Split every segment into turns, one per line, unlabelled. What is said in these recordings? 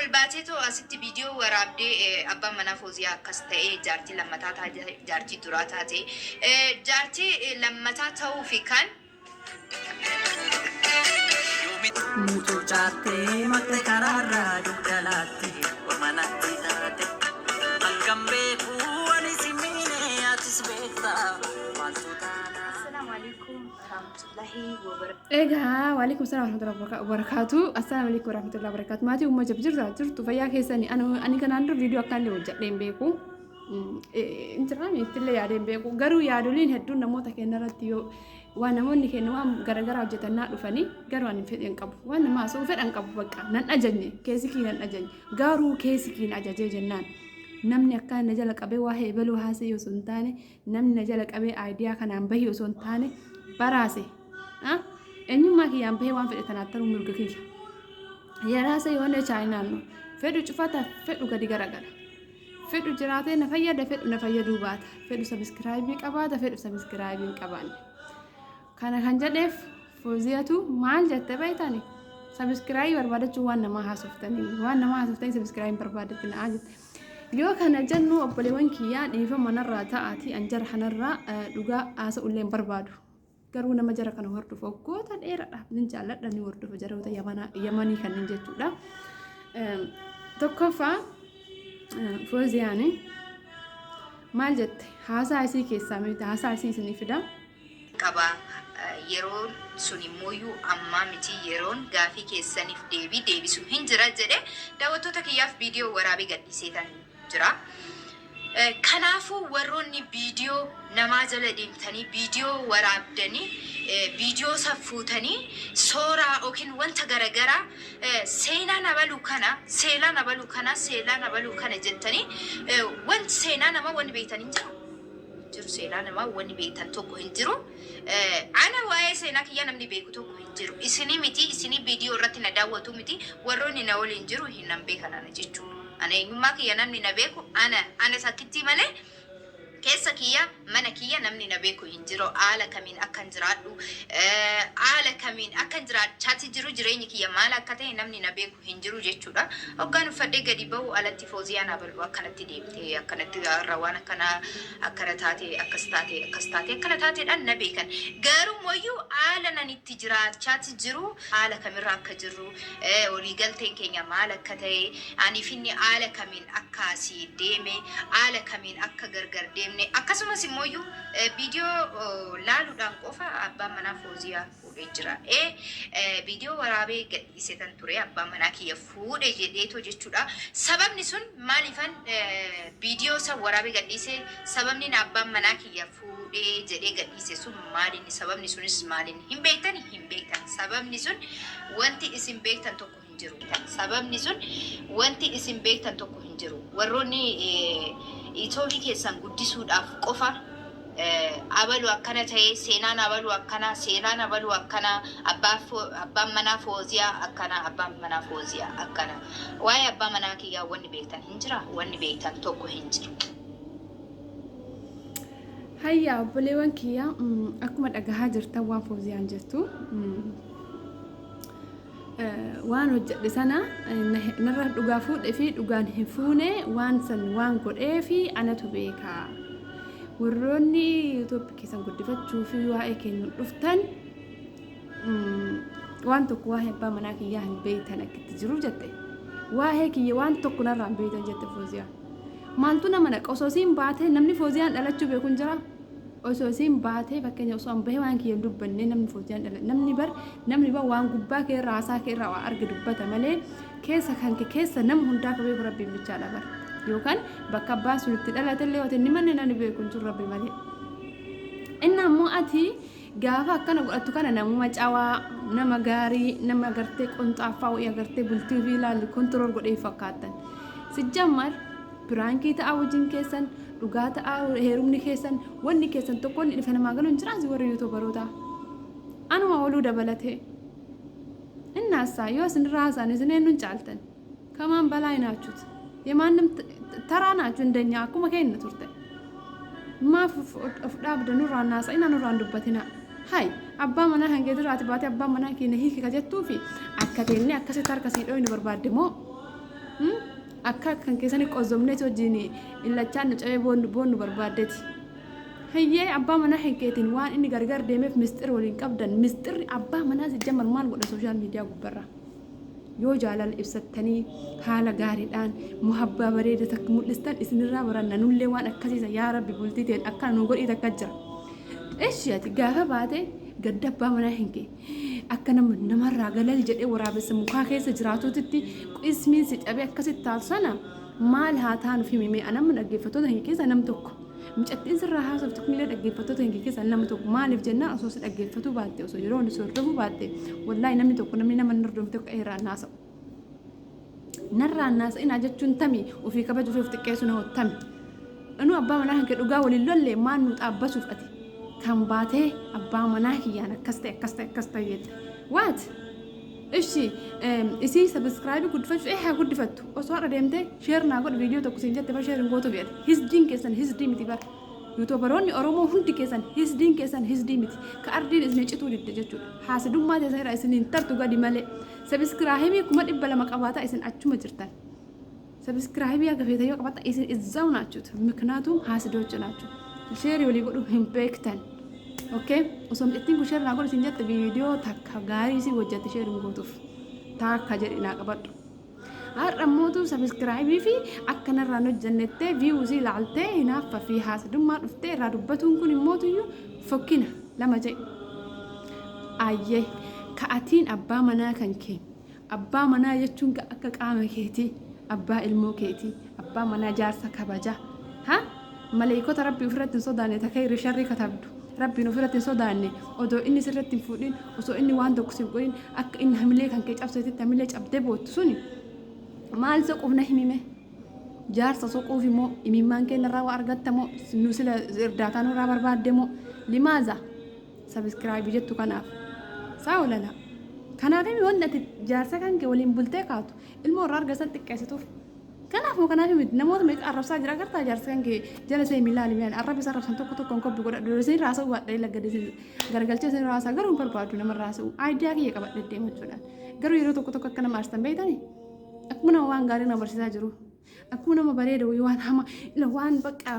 والباتيتو أستي فيديو ورابدي أبا منا فوزيا كستة جارتي لما تاتا جارتي دراتاتي جارتي لما تاتو في كان
Mucho chate, mate carara, dugalati, wamanati date. Angambe kuani simine atis bekta, maltutana.
السلام عليكم ورحمة الله وبركاته.
إيه وعليكم السلام ورحمة الله وبركاته. السلام عليكم ورحمة الله وبركاته. ماتي وما جرت فيا كيساني أنا كان عندي فيديو كان لي وجد لين بيكو إنت رامي تلي يا لين بيكو قروا يا دولين هدون نموت كأن رتيو وانا موني كأنه هم غرغرة وجدنا رفني قروا أن فيد ينقب وانا ما سو فيد ينقب بقى نن أجني كيسكين نن أجني قارو كيسكين أجاجي جنان namni akka najala qabee waa heebaluu haasee yoo sun taane namni najala qabee aayidiyaa kanaan bahee yoo sun taane baraase eenyummaa kiyyaan bahee waan fedhe tanaattanuu mirga kiyya yaraasa yoo ne chaayinaanno fedhu cufata fedhu gadi garagara fedhu jiraatee na fayyada fedhu na fayyaduu baata fedhu sabiskiraayibii qabaata fedhu sabiskiraayibii qabaanne kana kan jedheef Fooziyatu maal jette beeytani sabiskiraayibii barbaadachuu waan namaa haasoftanii sabiskiraayibii barbaadatin ajette yoo kana jennu obboleewwan kiyyaa dhiifa manarraa ta'aati anjara kanarraa dhugaa haasa ulleen barbaadu garuu nama jara kana hordofu waggoota dheeraadhaaf nin jaalladha ni hordofu jaroota yamanii kanneen jechuudha. Tokkoffaa Fooziyaani maal jette haasaa isii keessaa miti haasaa isii isinii fida.
Qaba yeroon sun immoo amma miti yeroon gaafii keessaniif deebisuun hin jira jedhe daawwattoota kiyyaaf viidiyoo waraabee gadhiiseetan jira. Kanaafuu warroonni viidiyoo namaa jala deemtanii viidiyoo waraabdanii viidiyoo saffuutanii suuraa yookiin wanta garagaraa seenaa nabaluu kana jettanii wanti seenaa nama wanni beektanii jiru seenaa nama wanni beektan tokko hin jiru. Ana waa'ee seenaa kiyya namni beeku tokko hin jiru. Isinii miti isinii viidiyoo irratti na daawwatu miti warroonni na waliin jiru hin nan beekan jechuudha. Ana eenyummaa kiyya namni na beeku ana sakkitti malee keessa kiyya mana kiyya namni na beeku hin jiru. Haala kamiin akkan jiraadhu haala kamiin akkan jiraachaa jiru jireenyi kiyya maal akka ta'e namni na beeku hin jiru jechuudha. Hoggaan uffadhee gadi bahu alatti Fooziyaan abaluu akkanatti deemtee akkanatti rawaan akkana taatee akkas taatee akkana taateedhaan na beekan. Garuu wayyuu haala nan itti jiraachaa jiru haala kamirraa akka jirru waliigalteen keenya maal akka ta'e aniif inni haala kamiin akka asii deeme haala kamiin akka gargar deemne akkasumas immoo viidiyoo laaluudhaan qofa abbaan manaa Fooziyaa fuudhee jira. Viidiyoo waraabee gadhiisetan ture abbaan manaa kiyya fuudhee jedheetoo jechuudha. Sababni sun maaliifan viidiyoo san waraabee gadhiise sababni abbaan manaa kiyya fuudhee jedhee gadhiise sun maaliin sababni sunis maaliin hin beektan sababni sun wanti isin beektan tokko hin jiru. Sababni sun wanti isin beektan tokko hin jiru. Warroonni Itoophiyaa keessan guddisuudhaaf qofa abaluu akkana ta'e seenaan abaluu akkana seenaan abaluu akkana abbaan manaa Fooziyaa akkana waa'ee abbaa manaa kiyyaa wanni beektan hin jira wanni beektan tokko hin jiru.
Hayya obboleewwan kiyyaa akkuma dhagahaa jirtan waan Fooziyaan jettu waan hojjedhe sana narra dhugaa fuudhee fi dhugaan hin fuune waan san waan godhee fi anatu beeka. Warroonni Itoophiyaa keessan guddifachuu fi waa'ee kennu dhuftan waan tokko waa'ee abbaa manaa kiyyaa hin beektan akkitti jiru jette. Waa'ee kiyya waan tokko narraa hin beektan jette Fooziyaan. Maaltu nama naqa osoo siin baatee namni Fooziyaan dhalachuu beeku hin jira. Osoo siin baatee fakkeenya osoo an bahee waan kiyya dubbanne namni Fooziyaan dhala namni bar waan gubbaa kee irraa haasaa kee irraa waa arge dubbata malee keessa nama hundaa ka beeku rabbiin bichaadha bara. Yookaan bakka abbaan sun itti dhalatellee yoo ta'e ni manni nani beeku hin jiru rabbi malee. Inni ammoo ati gaafa akkana godhattu kana namuma cawaa nama gaarii nama agartee qonxaaffaa wayii agartee bultii fi ilaalli kontirool godhee fakkaatan. Sijjammar biraankii ta'a wajjin keessan dhugaa ta'a heerumni keessan wanni keessan tokko inni dhufe namaa galuun jiraasi warri yuutuubaroota. Anuma waluu dabalate. Innaasaa yoo isin raasaan isin eenyuun caaltan kamaan balaa hinaachuuti. የማንም ተራ ናችሁ እንደኛ አኩመ ከእነ ቱርተ ማፍ ዳብደ ኑራና ሳይና ኑራ አንዱበትና ሃይ አባ መና hangeedira ati baate abba mana keenya hiiki kajettuu fi akkateellee akkasitti harka sii dhoyni barbaadde moo akka kan keessanii qozomnee wajjin illachaan nu cabee boonnu barbaaddeeti. Hiyyee abbaa manaa hin keetiin waan inni gargar deemeef misxir waliin qabdan misxirri abbaa manaa si jamar maal godha sooshaal miidiyaa gubbarraa. Yoo jaalala ibsattanii haala gaariidhaan muhabbaa bareeda takka mul'istan isinirraa baranna nullee waan akkasiisa yaa rabbi bultii ta'een akka nu godhii takka jira. Eeshi ati gaafa baate gadda abbaa manaa hin kee akka namarraa galal jedhee waraabessa mukaa keessa jiraatuutitti qismiin si cabee akkasitti taasisana maal haa taanu fi mimee anamma dhaggeeffattoota hin keessa nam tokko. Mucattiin sirraa haasoftu kunillee dhaggeeffattoota hin keessa nama tokko maaliif jennaan osoo si dhaggeeffatu baatte osoo yeroo inni sordofuu baatte wallaahi namni tokko namni nama nordofte tokko irraa naasa'u. Narraa naasa'inaa jechuun tami ofii kabajuuf of xiqqeessu na hottami. Anu abbaa manaa hin dhugaa waliin lollee maan nu xaabbasuuf ati kan baatee abbaa manaa kiyyaan akkas ta'e jette. Waat? Ishi isii sabiskiraabii guddifachuu haa guddifattu osoo haadha deemtee sheer naa godha viidiyoo tokko siin jette sheer hin gootu jedhe hisdiin keessan hisdii miti bara yuutuubaroonni oromoo hundi keessan hisdiin keessan hisdii miti ka ardiin isin cituu didde jechuudha haasidummaa teessan irraa isin hin tartu gadi malee sabiskiraabii 200 qabaata isin achuma jirtan sabiskiraabii akka feete yoo qabaata isin izzaa'u naachuutu miknaatum haasidoocha naachuu sheerii walii godhu hin beektan. Okay, osoo mixittiin kun sheerii naa godhu siin jette viidiyoo takka gaarii si hojjette sheerii gootuuf takka jedhi naa qabadhu. Har'a mootu sabiskiraabii fi akkanarraa hojjannettee viiwusii ilaaltee hinaaffa fi haasidummaa dhuftee irraa dubbatuun kun immootuyyuu fokkina lama jedhi. Ayyee ka'atiin abbaa manaa kan kee abbaa manaa jechuun akka qaama keetii abbaa ilmoo keetii abbaa manaa jaarsa kabaja ha maleekota rabbii ofirratti hin sodaanne takka irra sharrii katabdu. Rabbiin ofirratti hin sodaanne odoo inni sirratti hin fuudhin osoo inni waan tokko siif godhin akka inni hamilee kan kee cabseetitti hamilee cabdee boottu suni maal soquuf na himime jaarsa soquuf immoo imimmaan keenyarraa waa argatta moo nu sila irdaataa nurraa barbaadde moo limaaza sabiskiraabii jettu kanaaf saa olala kanaaf imi wanti ati jaarsa kan kee waliin bultee kaatu ilmoo irraa argatan xiqqeessituuf. Kanaaf namoota meeqa arrabsaa jira agartaa jaarsa kan kee jala see miilaa limiyaan arrabisa arrabsan tokko koppi godha dursanii raasa'u baadhee laggadee garagalchee sanii raasaa garuu hin barbaadu nama raasa'u aayidiyaa kiyya qabadhee deemachuudhaan garuu yeroo tokko akka nama arstan beeytanii akkuma nama waan gaarii nama barsiisaa jiru akkuma nama bareeda waan hama waan bakka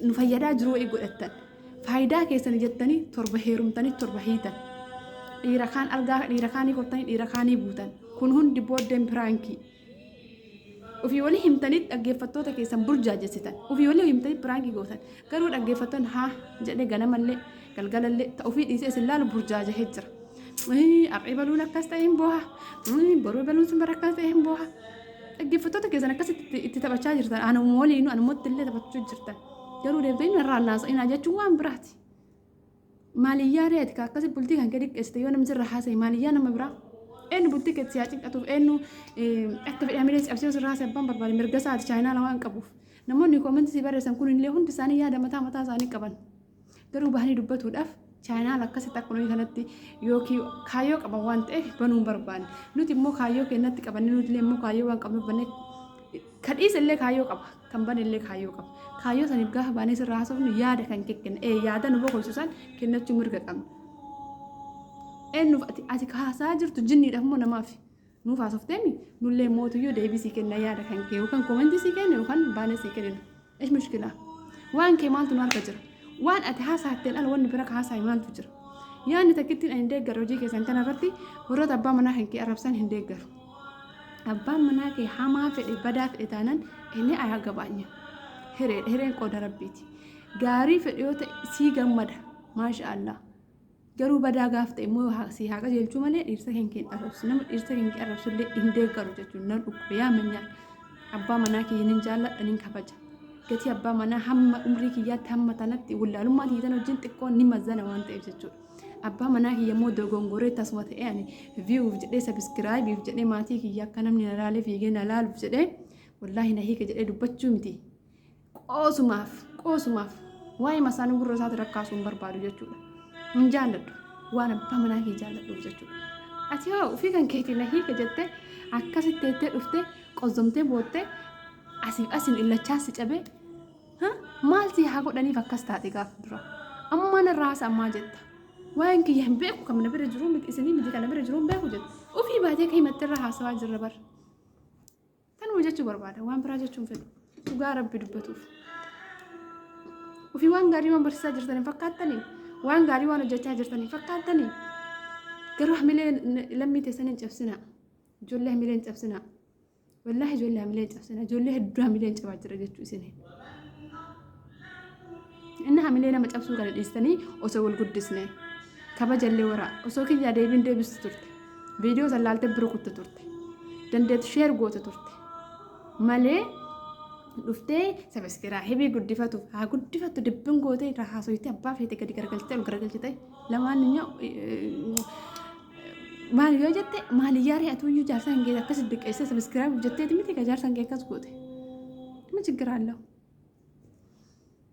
nu fayyadaa jiru wayii godhattan faayidaa keessanii jettanii torba heerumtanii torba hiitan dhiira kaan argaa dhiira kaanii qottanii dhiira kaanii buutan kun hundi booddeen piraankii. Ofii walii himtanii dhaggeeffattoota keessan burjaajessitan ofii walii himtanii piraankii gootan garuu dhaggeeffattoonni haa jedhee ganamallee galgalallee ta'uufii dhiisee isin laalu burjaajahee jira. Har'ee baluun akkas ta'e hin booha boruu baluun sun bara akkas ta'e hin booha dhaggeeffattoota keessan akkasitti itti taphachaa jirtan anuma waliinu anumatti illee taphachuu jirtan garuu deemtanii irraa naasa'inaa jechuun waan biraati. Maaliyyaa reeti akkasii bultii kan gadi dhiyeessite yoo namni sirra haasa'e maaliyyaa nama biraa. Eenyu bultii keessi yaa cinqatuuf eenyu akka fedhii amilee cabsee sirraa abbaan barbaade mirga isaati chaayinaa lamaan qabuuf namoonni koomentii barreessan kun illee hundi isaanii yaada mataa isaanii qaban garuu bahanii dubbatuudhaaf chaayinaa akkasitti akkuma kanatti yookiin kaayyoo qaban waan ta'eef banuun barbaanne nuti immoo kaayyoo keenyatti qabanne nuti illee immoo kaayyoo waan qabnuuf bannee kadhiis illee kaayyoo qaba kan bane illee kaayyoo qaba kaayyoo saniif gaafa baanee sirraa haasofnu yaada kan kenna yaada nu boqolchisan kennachuu mirga qabna. Eenyuuf ati kaasaa jirtu jinniidhaaf moo namaaf nuuf haasofteemi nullee mootuyyuu deebii sii kenna yaada kan kee yookaan koomentii sii kenna yookaan baanee sii kenna eesh mushkilaa waan kee maaltu nu harka jira waan ati haasaatteen ala wanni bira haasaa maaltu jira yaadni takkittiin ani deeggaru hojii keessan kanarratti warroota abbaa manaa kan kee arrabsan hin deeggaru abbaan manaa kee hamaa fedhe badaa fedhe taanaan inni ayaa gabaanya hireen qooda rabbiiti gaarii fedhe yoo ta'e sii gammada maasha Allah. Garuu badaa gaaf ta'e immoo si haa qajeelchuu malee dhiirsa keenya arrabsu nama dhiirsa keenya arrabsu illee hin deeggaru jechuun nan dhukkube yaa manyaan abbaa manaa kiyya nin jaalladha nin kabaja gatii abbaa manaa hamma umrii kiyyaatti hamma tanatti wallaalummaa tiitan wajjin xiqqoo ni mazzana waan ta'eef jechuudha abbaa manaa kiyya immoo dogongoree tasuma ta'e ani viiwuuf jedhee sabiskiraayibiif jedhee maatii kiyya akka namni na laalee fiigee na laaluuf jedhee wallaahi na hiika jedhee dubbachuu miti qoosumaaf waa'ee masaanii gurra isaatti rakkaasuu hin barbaadu jechuudha. Hin jaalladhu waan abbaa manaa kee jaalladhuuf jechuudha. Ati hoo ofii kan keetii na hiika jettee akkasitti teettee dhuftee qozzomtee boottee asiin illachaa si cabee maal si haa godhaniif akkas taate gaafa dura. Amma narraa haasa'ammaa jetta. Waa'een kiyya hin beeku kan na bira jiru miti isinii miti kan na bira jiru hin beeku jetta. Ofii baatee kee himattee irraa haasawaa jirra bara. Tanuma جتشو بربادة وان براجتشون فدو وقا ربي دبتوف وفي وان قاري وان برسا جرتني فقاتني وان قاري وان جتشا جرتني فقاتني قالوا حملين لمي تسنين جبسنا جول له ملين جبسنا والله جول له ملين جبسنا جول له الدرا ملين جباجر جتشو سنين إنها ملينا ما جبسوا قال الإستني وسووا القدسنا كبا اللي وراء وسوك يا ديفين ديبس تورت فيديو زلالت بروكوت تورت دندت شير قوت تورت مالي دفتي سبسكرا هبي قدفتو ها قدفتو دبن قوتي راح سويتي أبا في تكدي كرجلتي وكرجلتي لما نيا مال يوجدت مال ياري أتوي جارسان كذا كسر دك إيش سبسكرا وجدت تمتى كجارسان كذا كسر قوتي ما تقرأ له